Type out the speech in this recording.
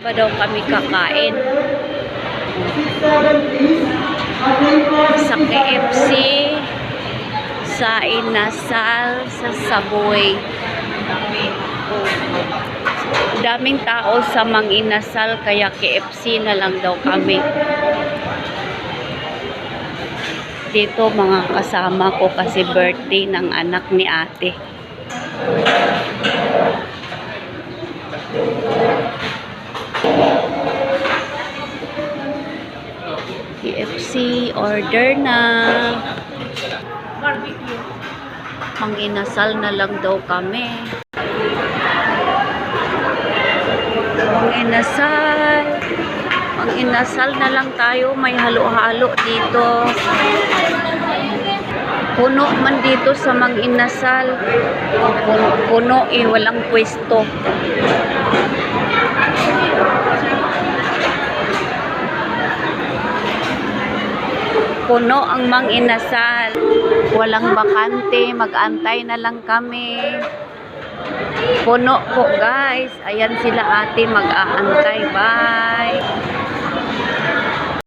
pa daw kami kakain. Sa KFC, sa Inasal, sa Subway. Daming tao sa Mang Inasal, kaya KFC na lang daw kami. Dito mga kasama ko kasi birthday ng anak ni ate. KFC order na. Mang Inasal na lang daw kami. Mang Inasal. Mang Inasal na lang tayo. May halo-halo dito. Puno man dito sa Mang Inasal. Puno eh, walang pwesto. Puno ang Mang Inasal. Walang bakante. Mag-antay na lang kami. Puno po guys. Ayan sila ate mag-aantay. Bye.